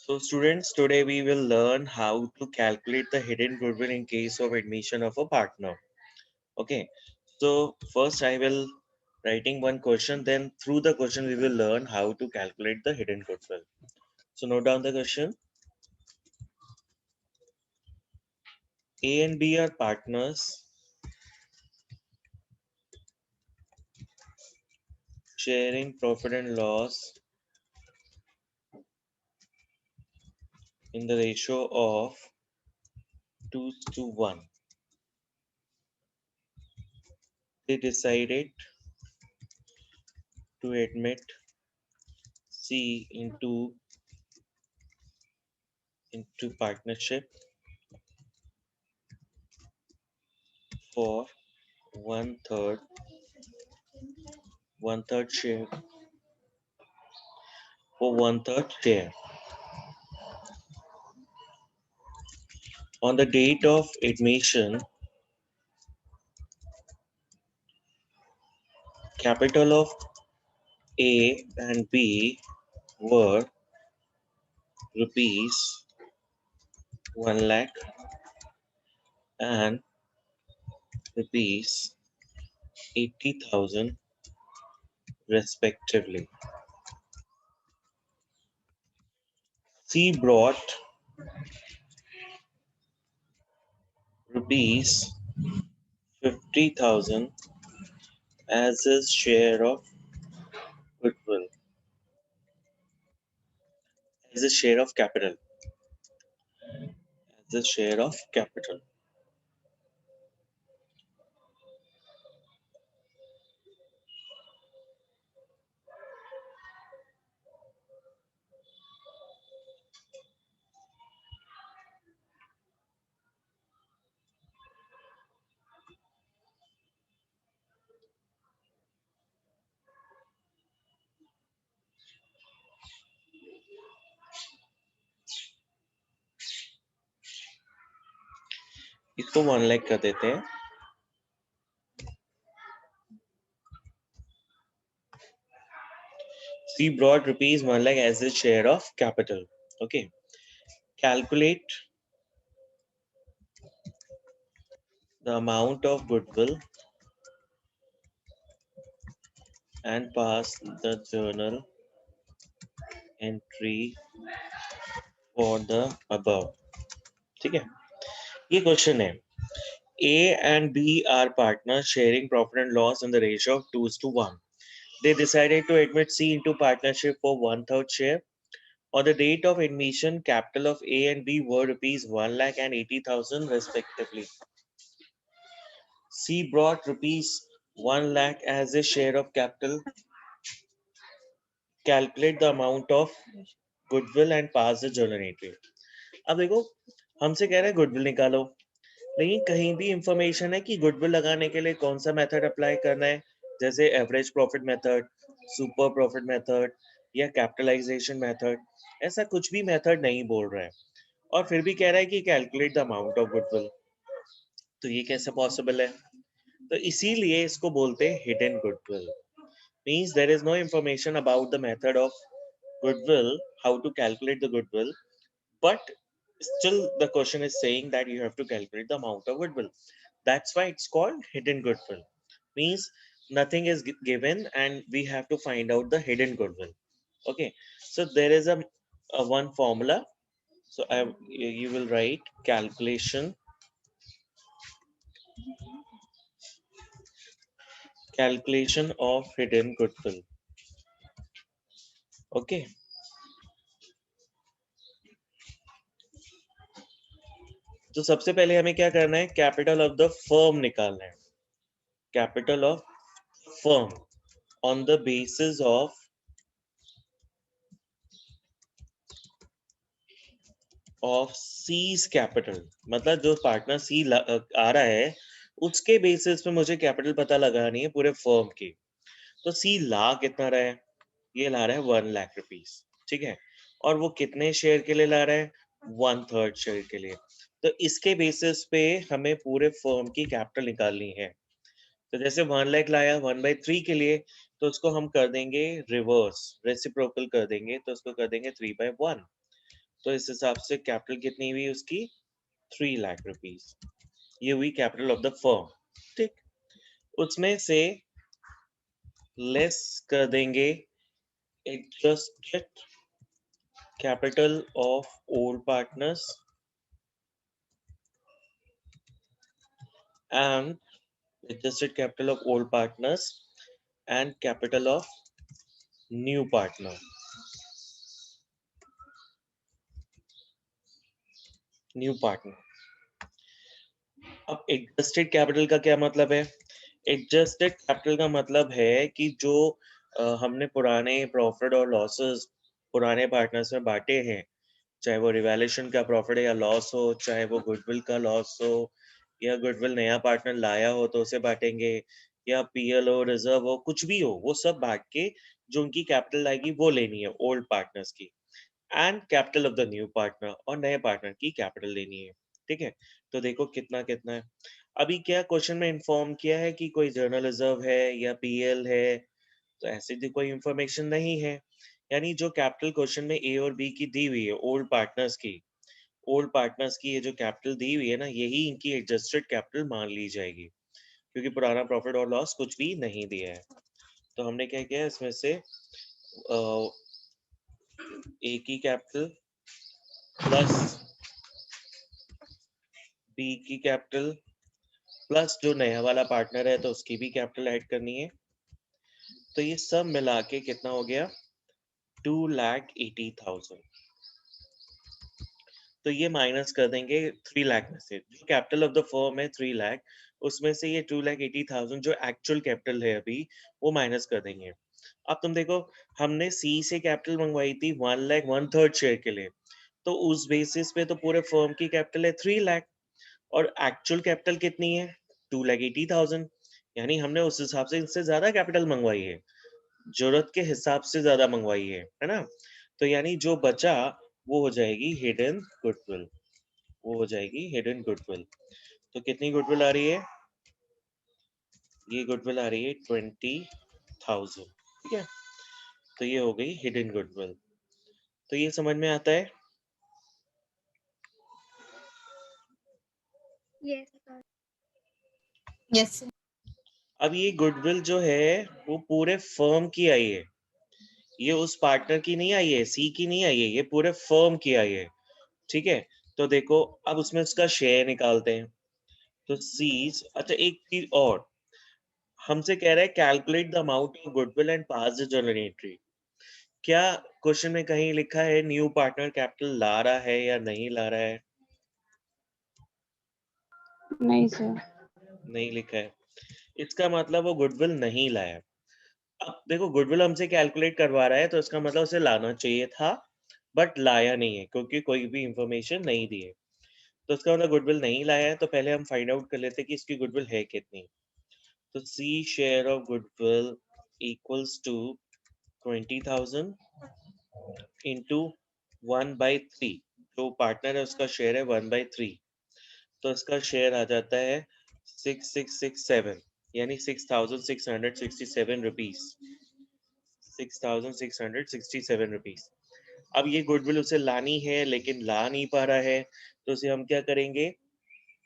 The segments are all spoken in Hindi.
So students, today we will learn how to calculate the hidden goodwill in case of admission of a partner. Okay, so first I will writing one question, then through the question we will learn how to calculate the hidden goodwill. So note down the question. A and B are partners sharing profit and loss in the ratio of 2:1. They decided to admit C into partnership for one third share for one third share. On the date of admission, capital of A and B were rupees 1 lakh and rupees 80,000 respectively. C brought rupees 50,000 as his share of goodwill, as a share of capital, as a share of capital. इसको 1 लाख कर देते हैं. C brought rupees 1 lakh as his share of capital. Okay. Calculate the amount of goodwill and pass the journal entry for the above. ठीक है, ये क्वेश्चन है. A and B are partners sharing profit and loss in the ratio of 2:1. They decided to admit C into partnership for one third share. On the date of admission, capital of A and B were rupees 1 lakh and 80,000 respectively. C brought rupees 1 lakh as a share of capital. Calculate the amount of goodwill and pass the journal entry. अब देखो, हमसे कह रहा है गुडविल निकालो, लेकिन कहीं भी इंफॉर्मेशन है कि गुडविल लगाने के लिए कौन सा मेथड अप्लाई करना है, जैसे average profit method, super profit method या कैपिटलाइजेशन मेथड. ऐसा कुछ भी मेथड नहीं बोल रहा है और फिर भी कह रहा है कि calculate the amount of goodwill. तो ये कैसे पॉसिबल है? तो इसीलिए इसको बोलते हैं hidden goodwill. Means there is no information about the method of goodwill, how to calculate the goodwill, but still the question is saying that you have to calculate the amount of goodwill. That's why it's called hidden goodwill. Means nothing is given and we have to find out the hidden goodwill. Okay, so there is a one formula. So you will write calculation of hidden goodwill. Okay, तो सबसे पहले हमें क्या करना है, कैपिटल ऑफ द फर्म निकालना है. Capital of firm on the basis of C's capital. मतलब जो पार्टनर C आ रहा है उसके बेसिस पे मुझे कैपिटल पता लगानी है पूरे फर्म की. तो C ला कितना रहा है, ये ला रहा है 1 लाख रुपीस. ठीक है, और वो कितने शेयर के लिए ला रहा है, वन थर्ड शेयर के लिए. तो इसके बेसिस पे हमें पूरे फर्म की कैपिटल निकालनी है. तो जैसे 1 लाख लाया 1/3 के लिए, तो उसको हम कर देंगे रिवर्स, रेसिप्रोकल कर देंगे, तो उसको कर देंगे 3/1. तो इस हिसाब से कैपिटल कितनी हुई उसकी 3 लाख रुपीस, ये हुई कैपिटल ऑफ द फर्म। ठीक, उसमें से लेस कर देंगे adjusted capital of old partners and adjusted capital of old partners and capital of new partner। New partner. अब एडजस्टेड कैपिटल का क्या मतलब है? एडजस्टेड कैपिटल का मतलब है कि जो हमने पुराने प्रॉफिट और लॉसेस पुराने पार्टनर्स में बांटे हैं, चाहे वो रिवैल्यूएशन का प्रॉफिट या लॉस हो, चाहे वो गुडविल का लॉस हो, या गुडविल नया पार्टनर लाया हो तो उसे बांटेंगे, या पीएल हो, रिजर्व हो, कुछ भी हो, वो सब बांट के जो उनकी कैपिटल आएगी वो लेनी है ओल्ड पार्टनर्स की, and capital of the new partner, और नए पार्टनर की कैपिटल लेनी है। ठीक है, तो देखो कितना कितना है। अभी क्या क्वेश्चन में इन्फॉर्म किया है कि कोई जर्नल रिजर्व है या पीएल है, तो ऐसी भी कोई इंफॉर्मेशन नहीं है। यानी जो कैपिटल क्वेश्चन में ए और बी की दी हुई है ओल्ड पार्टनर्स की ये जो कैपिटल दी हुई है ना, यही इनकी एडजस्टेड कैपिटल मान ली जाएगी, क्योंकि पुराना प्रॉफिट और लॉस कुछ भी नहीं दिया है। तो हमने क्या किया इसमें से ए की कैपिटल प्लस बी की कैपिटल प्लस जो नया वाला पार्टनर है तो उसकी भी कैपिटल ऐड करनी है, तो ये सब मिला के कितना हो गया 2,80,000। तो ये माइनस कर देंगे 3 लाख में से। जो कैपिटल ऑफ द फर्म है 3 लाख, उसमें से ये 2,80,000 जो एक्चुअल कैपिटल है अभी, वो माइनस कर देंगे। अब तुम देखो, हमने सी से कैपिटल मंगवाई थी 1 लाख 1/3 शेयर के लिए, तो उस बेसिस पे तो पूरे फर्म की कैपिटल है 3 लाख, और एक्चुअल कैपिटल कितनी है 2,80,000, यानी हमने उस हिसाब से इनसे ज्यादा कैपिटल मंगवाई है, जरूरत के हिसाब से ज्यादा मंगवाई है ना? तो यानी जो बचा वो हो जाएगी हिडन गुडविल, वो हो जाएगी हिडन गुडविल। तो कितनी गुडविल आ रही है? ये गुडविल आ रही है 20,000। ठीक है, तो ये हो गई हिडन गुडविल। तो ये समझ में आता है? Yes sir. Yes sir. अब ये गुडविल जो है वो पूरे फर्म की आई है, ये उस पार्टनर की नहीं आई है, सी की नहीं आई है, ये पूरे फर्म की आई है। ठीक है, तो देखो अब उसमें उसका शेयर निकालते हैं। तो सीज, अच्छा एक चीज और, हमसे कह रहा है calculate the amount of goodwill and pass the journal entry. क्या क्वेश्चन में कहीं लिखा है न्यू पार्टनर कैपिटल ला रहा है या नहीं ला रहा है? नहीं सर। नहीं लिखा है, इसका मतलब वो गुडविल नहीं लाया। अब देखो गुडविल हमसे कैलकुलेट करवा रहा है तो इसका मतलब उसे लाना चाहिए था, बट लाया नहीं है क्योंकि कोई भी इंफॉर्मेशन नहीं दी है। तो इसका मतलब गुडविल नहीं लाया है, तो पहले हम फाइंड आउट कर लेते हैं कि इसकी गुडविल है कितनी। तो C share of goodwill equals to 20,000 into 1/3, जो पार्टनर है उसका शेयर है 1/3, तो इसका शेयर आ जाता है 6667, यानी 6,667 रुपीज, 6,667 रुपीज। अब ये गुडविल उसे लानी है लेकिन ला नहीं पा रहा है, तो उसे हम क्या करेंगे,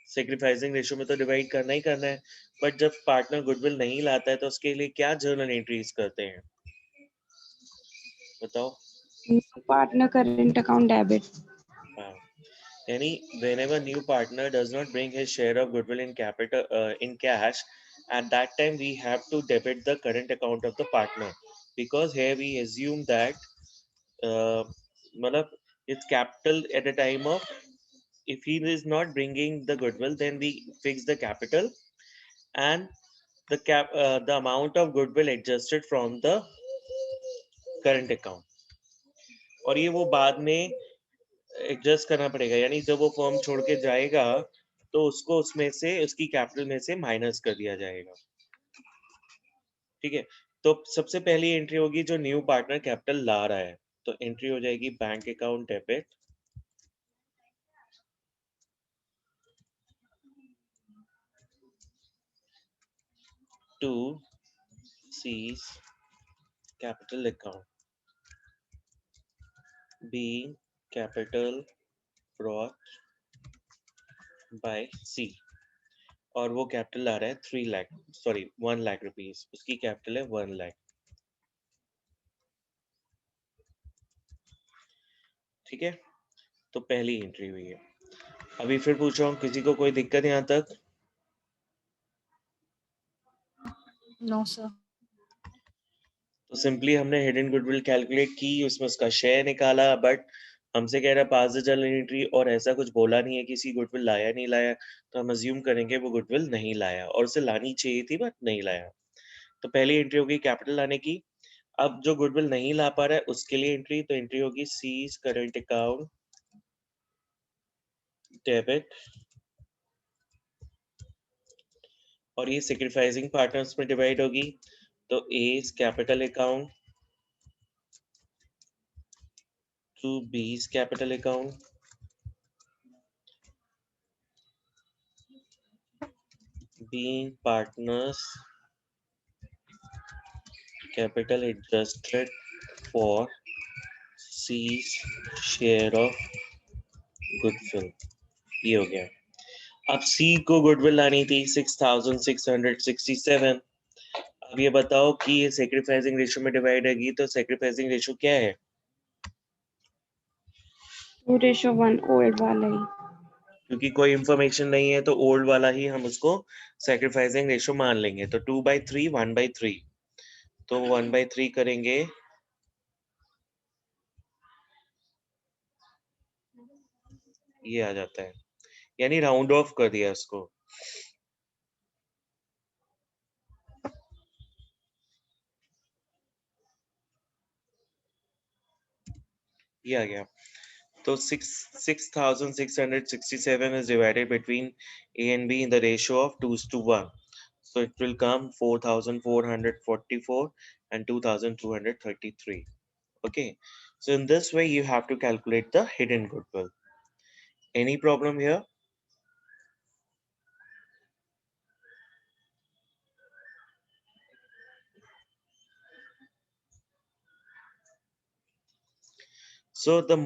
सेक्रीफाइसिंग रेशियो में तो डिवाइड करना ही करना है। बट जब पार्टनर गुडविल नहीं लाता है तो उसके लिए क्या जर्नल एंट्रीज करते हैं, बताओ? Partner current account debit. हाँ, यानी whenever new partner does not bring his share of goodwill in capital in cash, at that time we have to debit the current account of the partner, because here we assume that मतलब it's capital at the time of, if he is not bringing the goodwill then we fix the capital, and the amount of goodwill adjusted from the current account, और ये वो बाद में एडजस्ट करना पड़ेगा, यानी जब वो फर्म छोड़ के जाएगा तो उसको उसमें से उसकी कैपिटल में से माइनस कर दिया जाएगा। ठीक है, तो सबसे पहली एंट्री होगी जो न्यू पार्टनर कैपिटल ला रहा है, तो एंट्री हो जाएगी bank account debit to C's capital account, B capital brought by C, और वो कैपिटल आ रहा है 3 लाख, सॉरी 1 लाख रुपीस, उसकी कैपिटल है 1 लाख। ठीक है, तो पहली एंट्री हुई है। अभी फिर पूछ रहा हूँ, किसी को कोई दिक्कत यहाँ तक? No sir. तो सिंपली हमने हिडन गुडविल कैलकुलेट की, उसमें उसका शेयर निकाला, बट हमसे कह रहा है पास द जर्नल एंट्री, और ऐसा कुछ बोला नहीं है किसी गुडविल लाया नहीं लाया, तो हम अज्यूम करेंगे वो गुडविल नहीं लाया, और उसे लानी चाहिए थी बट नहीं लाया। तो पहली एंट्री होगी कैपिटल लाने की। अब जो गुडविल नहीं ला पा रहा है उसके लिए एंट्री, तो एंट्री होगी सीज करंट अकाउंट डेबिट, और ये सेक्रीफाइसिंग पार्टनर्स में डिवाइड होगी, तो as capital account to B's capital account, being partners capital adjusted for C's share of goodwill। ये हो गया। अब C को गुडविल लानी थी 6667। अब ये बताओ कि ये सेक्रीफाइसिंग रेशियो में डिवाइड होगी, तो सेक्रीफाइसिंग रेशियो क्या है? 2:1 ओल्ड वाला ही। क्योंकि कोई इंफॉर्मेशन नहीं है तो ओल्ड वाला ही हम उसको सेक्रीफाइसिंग रेशियो मान लेंगे। तो 2/3 1/3, तो 1/3 करेंगे, ये आ जाता है, यानी राउंड ऑफ कर दिया इसको। ये आ गया। तो 6667 is divided between A and B in the ratio of 2:1. So it will come 4444 and 2233. Okay. So in this way you have to calculate the hidden goodwill. Any problem here? So the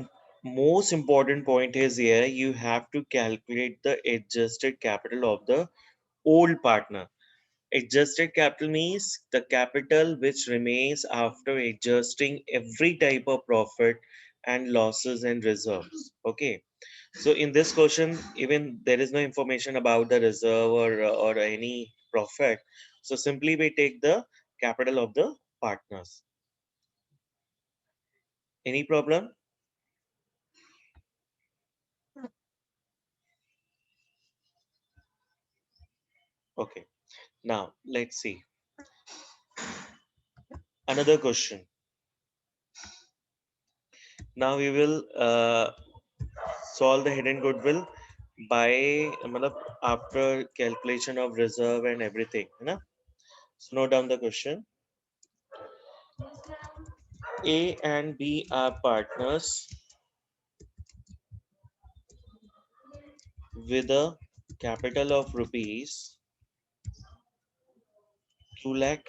most important point is here, you have to calculate the adjusted capital of the old partner. Adjusted capital means the capital which remains after adjusting every type of profit and losses and reserves. Okay. So in this question, even there is no information about the reserve or any profit. So simply we take the capital of the partners. Any problem? Okay. Now let's see. Another question. Now we will solve the hidden goodwill by after calculation of reserve and everything, है ना? So note down the question. A and B are partners with a capital of rupees 2 lakh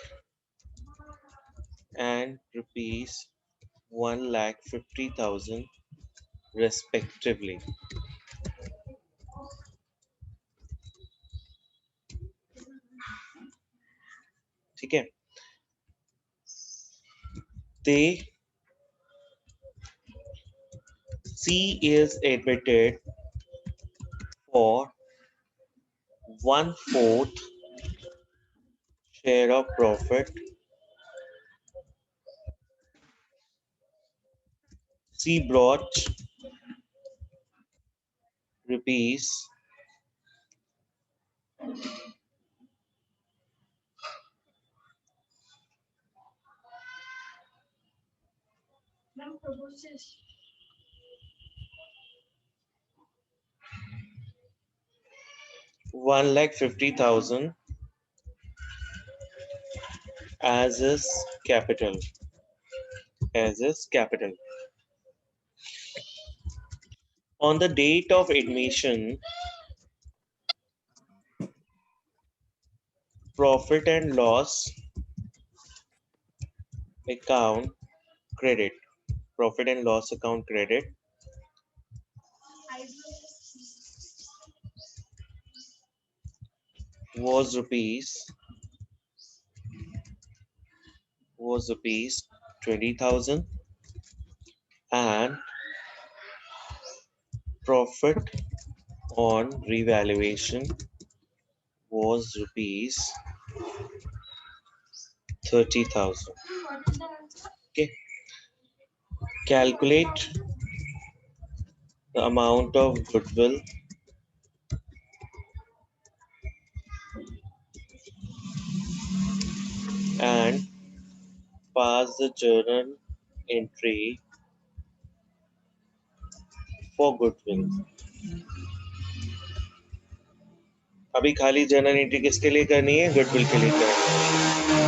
and rupees 1,50,000 respectively. ठीक है? They C is admitted for 1/4 share of profit. C brought rupees 1,50,000 as is capital. As is capital. On the date of admission, profit and loss account credit. Profit and loss account credit was rupees 20,000 and profit on revaluation was rupees 30,000. Okay. Calculate the amount of goodwill and pass the journal entry for goodwill. अभी खाली जर्नल एंट्री किसके लिए करनी है? गुडविल के लिए करनी है.